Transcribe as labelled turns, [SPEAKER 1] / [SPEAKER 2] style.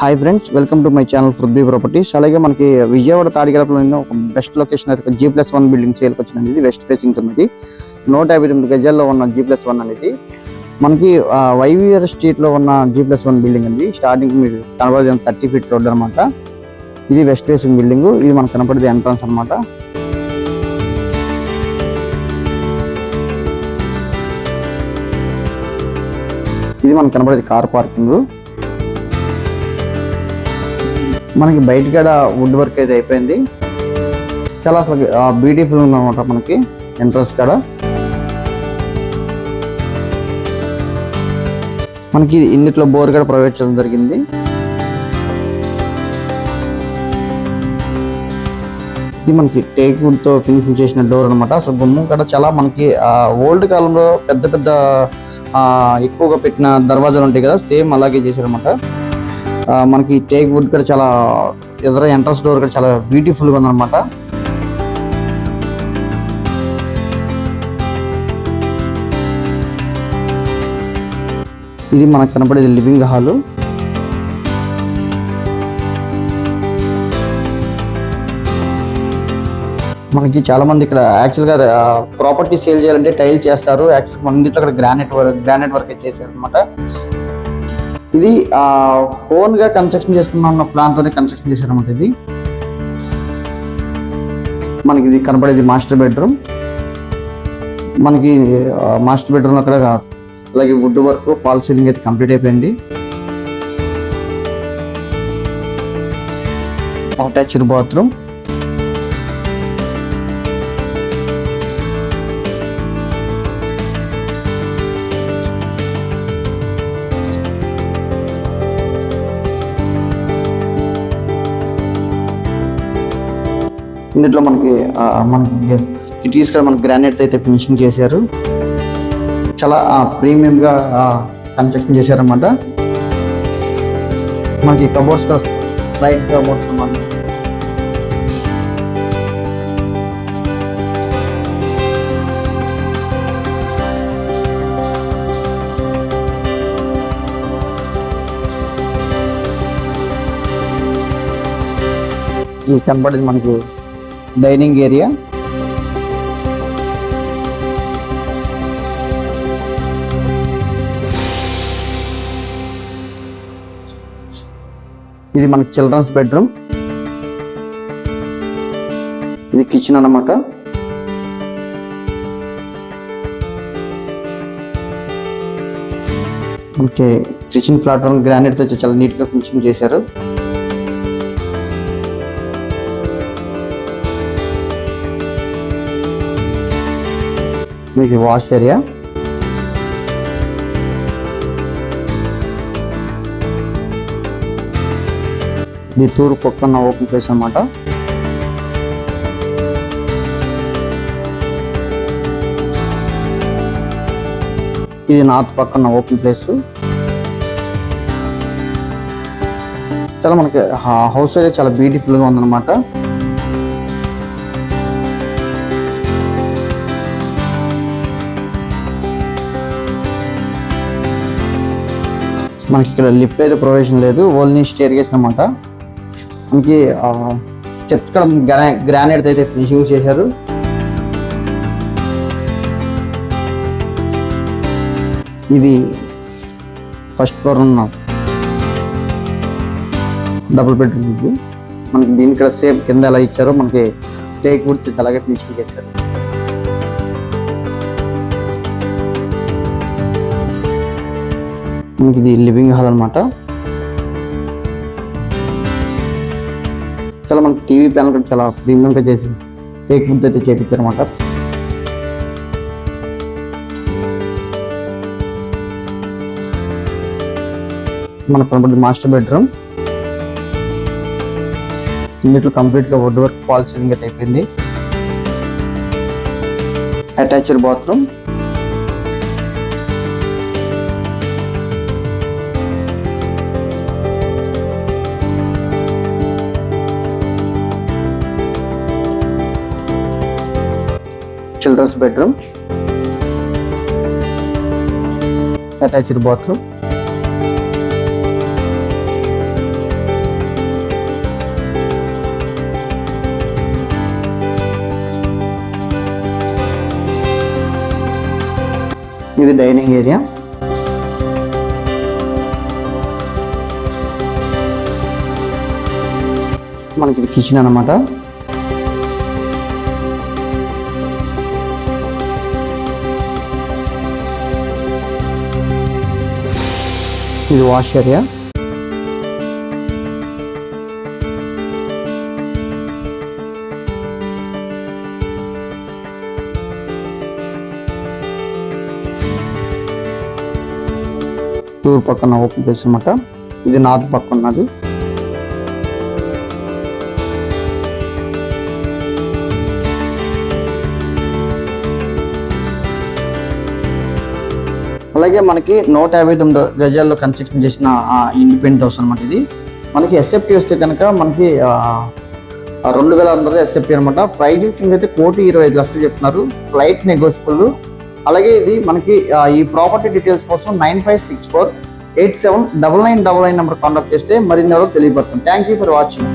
[SPEAKER 1] Hi friends, welcome to my channel Prithvi properties. అలాగే మనకి విజయవాడ తాడిగడపలో ఒక బెస్ట్ లొకేషన్ అయితే G+1 బిల్డింగ్ సేల్కి వచ్చింది. ఇది వెస్ట్ ఫేసింగ్ ఉన్నది. 159 గజాల్లో ఉన్న G+1 అనేది మనకి వైవిఆర్ స్ట్రీట్లో ఉన్న G+1 బిల్డింగ్ అండి. స్టార్టింగ్ మీరు కనబడేది 30 ఫీట్ రోడ్ అనమాట. ఇది వెస్ట్ ఫేసింగ్ బిల్డింగ్. ఇది మనకు కనపడేది ఎంట్రన్స్ అనమాట. ఇది మనకు కనపడేది కార్ పార్కింగ్. మనకి బయట కాడ వుడ్ వర్క్ అయితే అయిపోయింది. చాలా అసలు బ్యూటిఫుల్ ఉందన్నమాట. మనకి ఎంట్రన్స్ కాడ మనకి ఇందులో బోర్ కూడా ప్రొవైడ్ చేయడం జరిగింది. ఇది మనకి టేక్ వుడ్ తో ఫినిషింగ్ చేసిన డోర్ అనమాట. అసలు గుమ్మం కూడా చాలా మనకి ఓల్డ్ కాలంలో పెద్ద పెద్ద ఎక్కువగా పెట్టిన దర్వాజాలు ఉంటాయి కదా, సేమ్ అలాగే చేశారనమాట. మనకి టేక్ వుడ్ కూడా చాలా ఎదుర ఎంట్రన్స్ డోర్ కూడా చాలా బ్యూటిఫుల్గా ఉందన్నమాట. ఇది మనకు కనపడేది లివింగ్ హాలు. మనకి చాలా మంది ఇక్కడ యాక్చువల్గా ప్రాపర్టీ సేల్ చేయాలంటే టైల్స్ చేస్తారు. యాక్చువల్గా మన ఇంట్లో ఇక్కడ గ్రానైట్ వర్క్ చేశారు అనమాట. ఇది ఓన్ గా కన్స్ట్రక్షన్ చేసుకున్న ప్లాన్ తోనే కన్స్ట్రక్షన్ చేశారన్నమాట. ఇది మనకి ఇది కనపడేది మాస్టర్ బెడ్రూమ్. మనకి మాస్టర్ బెడ్రూమ్ అక్కడ అలాగే వుడ్ వర్క్, ఫాల్ సీలింగ్ అయితే కంప్లీట్ అయిపోయింది. Attached bathroom. ఇందులో మనకి కిటీస్ కూడా మనకి గ్రానైట్ అయితే ఫినిషింగ్ చేశారు. చాలా ప్రీమియం గా కన్స్ట్రక్షన్ చేశారన్నమాట. మనకి కబోర్డ్స్ కూడా స్లైడ్ కబోర్డ్స్ అన్నమాట. ఇది కనపడేది మనకి డైనింగ్ ఏరియా. ఇది మనకి చిల్డ్రన్స్ బెడ్రూమ్. ఇది కిచెన్ అన్నమాట. మనకి కిచెన్ ప్లాట్ఫామ్ గ్రానైట్ తో చాలా నీట్ గా ఫినిషింగ్ చేశారు. మీకు వాష్ ఏరియా. ఇది తూర్పు పక్కన ఓపెన్ ప్లేస్ అన్నమాట. ఇది నార్త్ పక్కన ఓపెన్ ప్లేస్. చాలా మనకి హౌస్ అయితే చాలా బ్యూటిఫుల్ గా ఉందన్నమాట. మనకి ఇక్కడ లిఫ్ట్ అయితే ప్రొవిజన్ లేదు, ఓన్లీ స్టేర్ కేస్ అనమాట. మనకి స్టెప్స్ కూడా గ్రానైట్ అయితే ఫినిషింగ్ చేశారు. ఇది ఫస్ట్ ఫ్లోర్ ఉన్న డబుల్ బెడ్రూమ్. మనకి దీని ఇక్కడ సేమ్ కింద ఎలా ఇచ్చారో మనకి టేక్ వుడ్ అలాగే ఫినిషింగ్ చేశారు. మనకి ఇది లివింగ్ హాల్ అనమాట. చాలా మనకి టీవీ ప్యానల్ కూడా చాలా ప్రీమియం గా చేసి టేక్ వుడ్ అయితే చేపించారు అనమాట. మనకు కనబడింది మాస్టర్ బెడ్రూమ్. ఇందులో కంప్లీట్ గా వుడ్ వర్క్, ఫాల్ సీలింగ్ అయితే అయిపోయింది. Attached bathroom. Children's bedroom, attached bathroom. ఇది డైనింగ్ ఏరియా. మనకి ఇది కిచెన్ అన్నమాట. ఇది వాష్ ఏరియా. తూర్పు పక్కన ఓపెన్ ప్లేస్ అన్నమాట. ఇది నార్త్ పక్క ఉన్నది. అలాగే మనకి 159 గజాల్లో కన్స్ట్రక్షన్ చేసిన ఇండిపెండెంట్ హౌస్ అనమాట. ఇది మనకి ఎస్ఎఫ్టీ వస్తే కనుక మనకి 2,600 ఎస్ఎఫ్టీ అనమాట. ప్రైజింగ్ అయితే 1,25,00,000 చెప్తున్నారు. Flight negotiable. అలాగే ఇది మనకి ఈ ప్రాపర్టీ డీటెయిల్స్ కోసం 9564879999 నెంబర్ కాంటాక్ట్ చేస్తే మరిన్ని ఎవరో తెలియబడుతుంది. Thank you for watching.